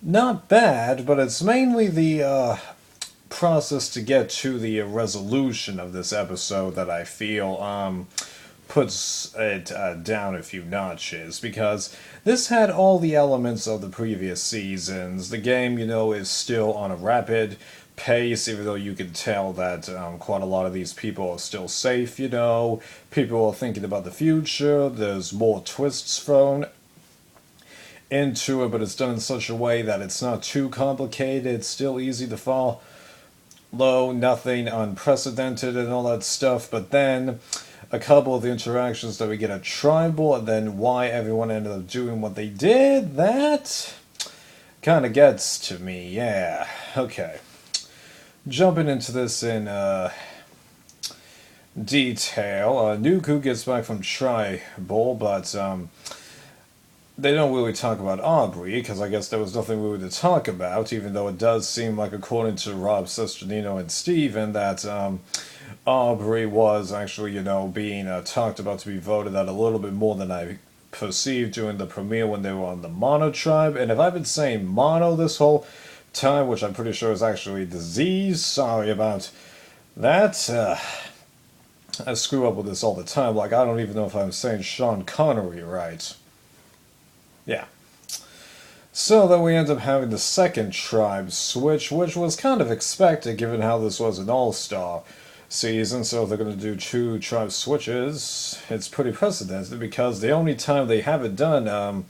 Not bad, but it's mainly the process to get to the resolution of this episode that I feel puts it down a few notches because this had all the elements of the previous seasons. The game, is still on a rapid pace, even though you can tell that quite a lot of these people are still safe. People are thinking about the future, there's more twists thrown into it, but it's done in such a way that it's not too complicated, it's still easy to follow, nothing unprecedented and all that stuff, but then a couple of the interactions that we get at Tribal, and then why everyone ended up doing what they did, that kind of gets to me, yeah. Okay. Jumping into this in detail, Nuku gets back from Tribal, but they don't really talk about Aubrey, because I guess there was nothing really to talk about, even though it does seem like, according to Rob Sesternino and Steven, that Aubrey was actually, being talked about to be voted out a little bit more than I perceived during the premiere when they were on the Mono tribe. And if I've been saying Mono this whole time, which I'm pretty sure is actually disease, sorry about that. I screw up with this all the time. Like, I don't even know if I'm saying Sean Connery right. Yeah. So then we end up having the second tribe switch, which was kind of expected given how this was an all-star season. So if they're going to do two tribe switches, it's pretty precedented because the only time they haven't done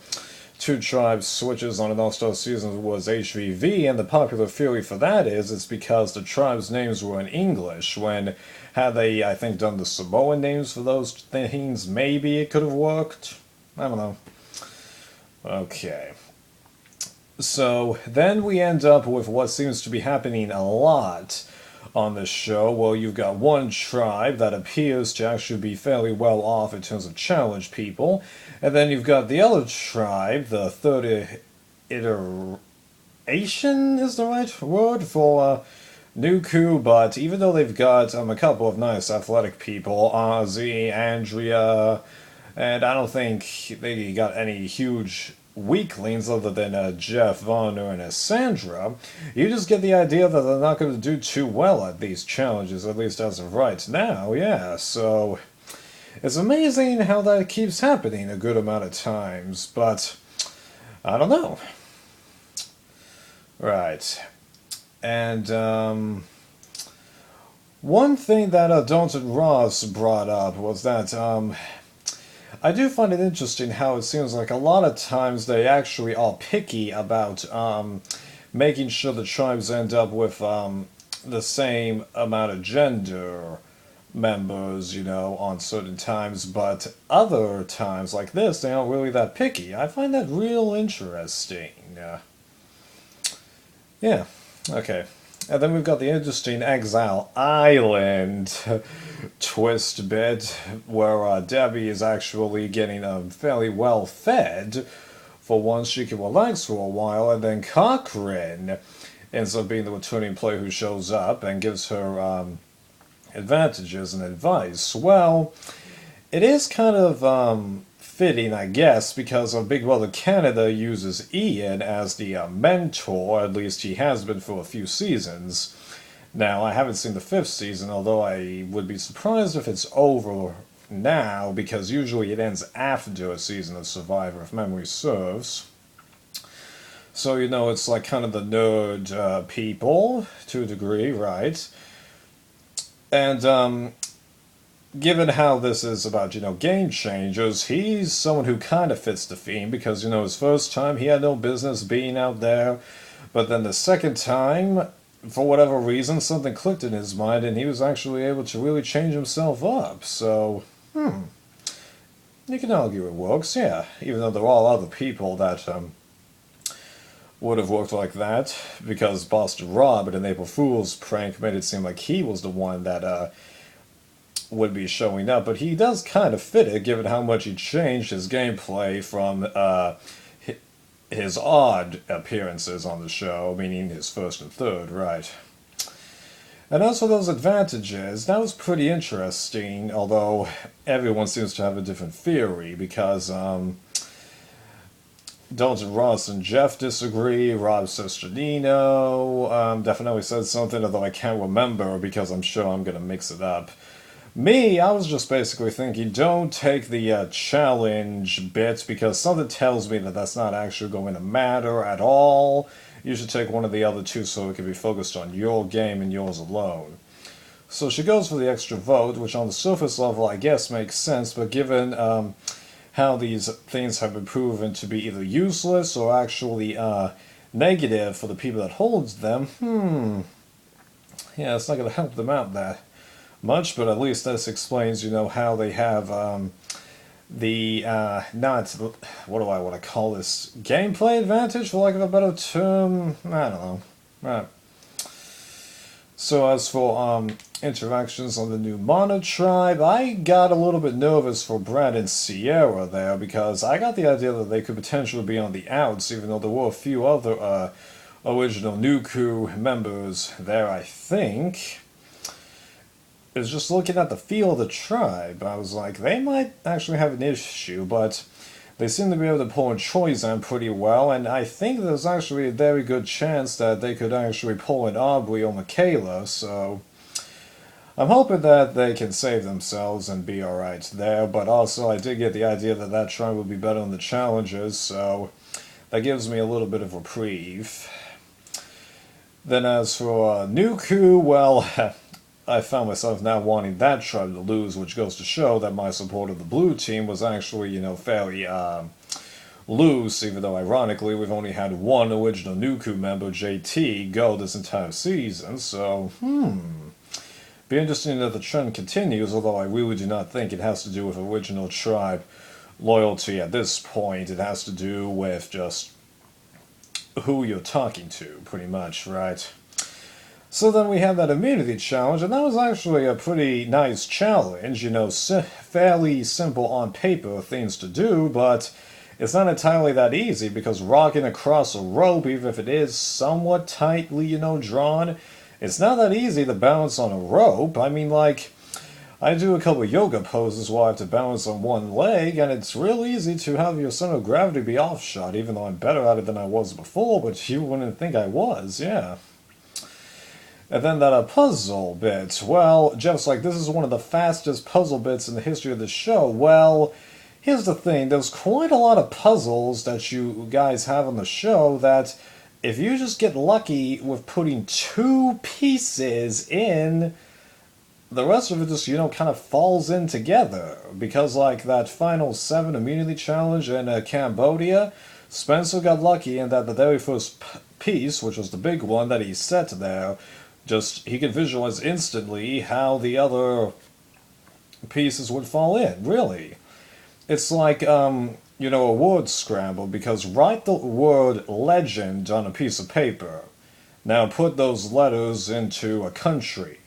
two tribe switches on an all-star season was HVV, and the popular theory for that is it's because the tribes' names were in English. When had they, I think, done the Samoan names for those things, maybe it could have worked. I don't know. Okay. So then we end up with what seems to be happening a lot on this show. Well, you've got one tribe that appears to actually be fairly well off in terms of challenge people, and then you've got the other tribe, the third iteration is the right word for Nuku, but even though they've got a couple of nice athletic people, Ozzy, Andrea, and I don't think they got any huge weaklings other than Jeff Varner and Sandra, you just get the idea that they're not going to do too well at these challenges, at least as of right now, yeah, so it's amazing how that keeps happening a good amount of times, but I don't know. Right. And one thing that Dalton Ross brought up was that I do find it interesting how it seems like a lot of times they actually are picky about making sure the tribes end up with the same amount of gender members, on certain times, but other times like this, they aren't really that picky. I find that real interesting. Yeah, okay. And then we've got the interesting Exile Island twist bit, where Debbie is actually getting fairly well fed for once. She can relax for a while, and then Cochran ends up being the returning player who shows up and gives her advantages and advice. Well, it is kind of fitting, I guess, because Big Brother Canada uses Ian as the mentor, at least he has been for a few seasons. Now, I haven't seen the fifth season, although I would be surprised if it's over now, because usually it ends after a season of Survivor, if memory serves. So, it's like kind of the nerd people, to a degree, right? And, given how this is about, game changers, he's someone who kind of fits the theme because, his first time he had no business being out there, but then the second time, for whatever reason, something clicked in his mind and he was actually able to really change himself up. So, you can argue it works, yeah, even though there are other people that would have worked like that, because Boston Rob at an April Fool's prank made it seem like he was the one that would be showing up, but he does kind of fit it given how much he changed his gameplay from his odd appearances on the show, meaning his first and third, right? And as for those advantages, that was pretty interesting, although everyone seems to have a different theory, because Dalton Ross and Jeff disagree. Rob Sesternino definitely said something, although I can't remember because I'm sure I'm going to mix it up. Me, I was just basically thinking, don't take the challenge bit because something tells me that that's not actually going to matter at all. You should take one of the other two so it can be focused on your game and yours alone. So she goes for the extra vote, which on the surface level I guess makes sense, but given how these things have been proven to be either useless or actually negative for the people that holds them, yeah, it's not going to help them out that much, but at least this explains, how they have the, not, what do I want to call this, gameplay advantage, for lack of a better term? I don't know. So as for interactions on the new Mana tribe, I got a little bit nervous for Brad and Sierra there because I got the idea that they could potentially be on the outs, even though there were a few other original Nuku members there, I think. Is just looking at the feel of the tribe, I was like, they might actually have an issue, but they seem to be able to pull in Choizan pretty well, and I think there's actually a very good chance that they could actually pull in Aubrey or Michaela, so I'm hoping that they can save themselves and be alright there, but also I did get the idea that that tribe would be better in the challenges, so that gives me a little bit of reprieve. Then as for Nuku, well, I found myself now wanting that tribe to lose, which goes to show that my support of the blue team was actually, fairly loose, even though ironically we've only had one original Nuku member, JT, go this entire season, so, be interesting if the trend continues, although I really do not think it has to do with original tribe loyalty at this point. It has to do with just who you're talking to, pretty much, right? So then we had that immunity challenge, and that was actually a pretty nice challenge, fairly simple on paper things to do, but it's not entirely that easy, because rocking across a rope, even if it is somewhat tightly, drawn, it's not that easy to balance on a rope. I mean, like, I do a couple yoga poses where I have to balance on one leg, and it's real easy to have your center of gravity be offshot, even though I'm better at it than I was before, but you wouldn't think I was, yeah. And then that puzzle bit. Well, Jeff's like, this is one of the fastest puzzle bits in the history of the show. Well, here's the thing. There's quite a lot of puzzles that you guys have on the show that if you just get lucky with putting two pieces in, the rest of it just, kind of falls in together. Because, like, that final 7 immunity challenge in Cambodia, Spencer got lucky in that the very first piece, which was the big one that he set there, he could visualize instantly how the other pieces would fall in, really. It's like, a word scramble, because write the word legend on a piece of paper. Now put those letters into a country.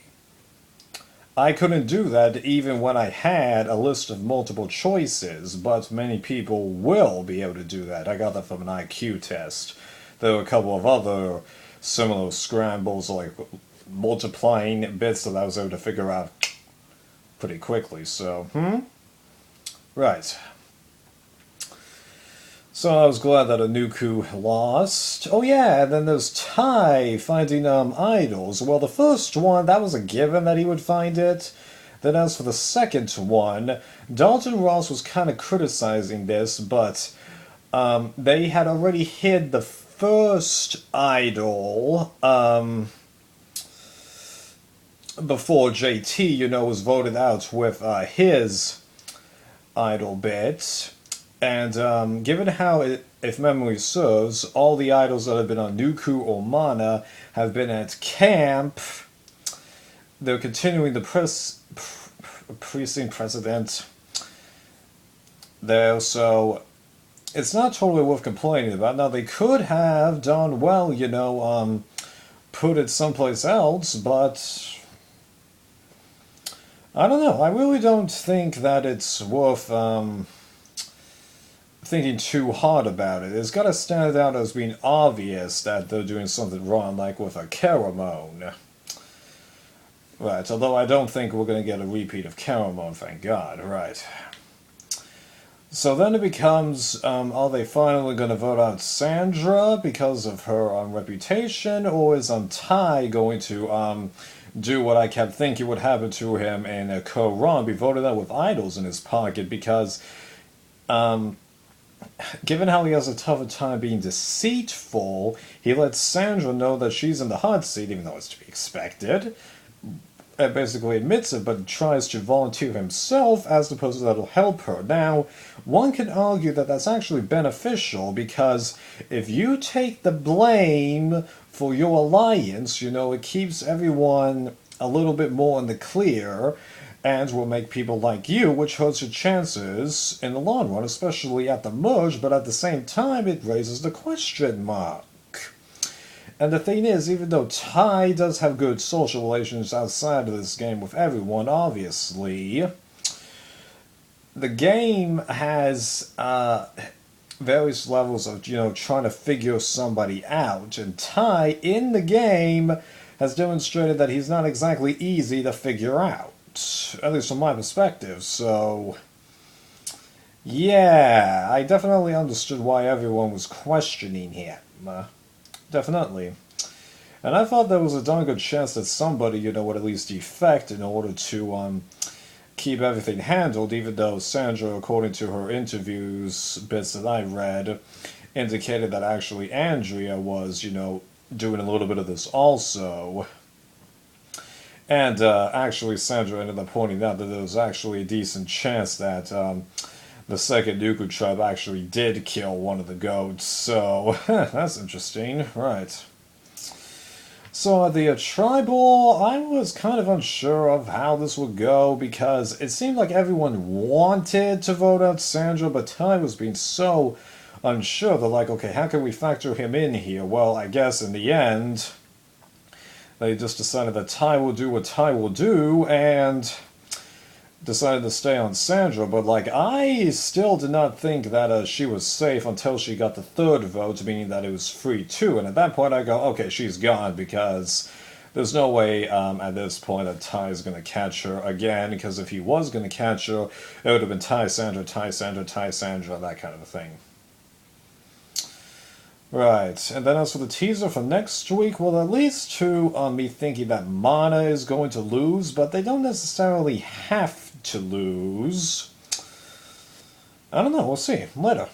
I couldn't do that even when I had a list of multiple choices, but many people will be able to do that. I got that from an IQ test. There were a couple of other similar scrambles, like multiplying bits that I was able to figure out pretty quickly, so, Right. So I was glad that Anuku lost. Oh yeah, and then there's Tai finding idols. Well, the first one, that was a given that he would find it. Then as for the second one, Dalton Ross was kind of criticizing this, but they had already hid the first idol, before JT, was voted out with his idol bit. And given how, if memory serves, all the idols that have been on Nuku or Mana have been at camp, they're continuing the precinct precedent there, so it's not totally worth complaining about. Now, they could have done well, put it someplace else, but I don't know. I really don't think that it's worth thinking too hard about it. It's got to stand out as being obvious that they're doing something wrong, like with a Caramon. Right, although I don't think we're going to get a repeat of Caramon, thank God, right. So then it becomes, are they finally going to vote out Sandra because of her reputation, or is Tai going to do what I kept thinking would happen to him in a Ko-Ron, be voted out with idols in his pocket? Because given how he has a tougher time being deceitful, he lets Sandra know that she's in the hot seat, even though it's to be expected. Basically admits it, but tries to volunteer himself as opposed to that'll help her. Now, one can argue that that's actually beneficial because if you take the blame for your alliance, it keeps everyone a little bit more in the clear and will make people like you, which hurts your chances in the long run, especially at the merge, but at the same time, it raises the question mark. And the thing is, even though Tai does have good social relations outside of this game with everyone, obviously, the game has various levels of, trying to figure somebody out. And Tai, in the game, has demonstrated that he's not exactly easy to figure out, at least from my perspective. So, yeah, I definitely understood why everyone was questioning him. Definitely. And I thought there was a darn good chance that somebody, would at least defect in order to keep everything handled, even though Sandra, according to her interviews, bits that I read, indicated that actually Andrea was, doing a little bit of this also. And actually, Sandra ended up pointing out that there was actually a decent chance that the second Dooku tribe actually did kill one of the goats. So, that's interesting. Right. So at the tribal, I was kind of unsure of how this would go because it seemed like everyone wanted to vote out Sandra, but Tai was being so unsure. They're like, okay, how can we factor him in here? Well, I guess in the end, they just decided that Tai will do what Tai will do, and decided to stay on Sandra, but I still did not think that she was safe until she got the third vote, meaning that it was free too. And at that point, I go, okay, she's gone because there's no way at this point that Tai is going to catch her again. Because if he was going to catch her, it would have been Tai Sandra, Tai Sandra, Tai Sandra, that kind of a thing. Right, and then as for the teaser for next week, well, at least to me thinking that Mana is going to lose, but they don't necessarily have to lose. I don't know, we'll see. Later.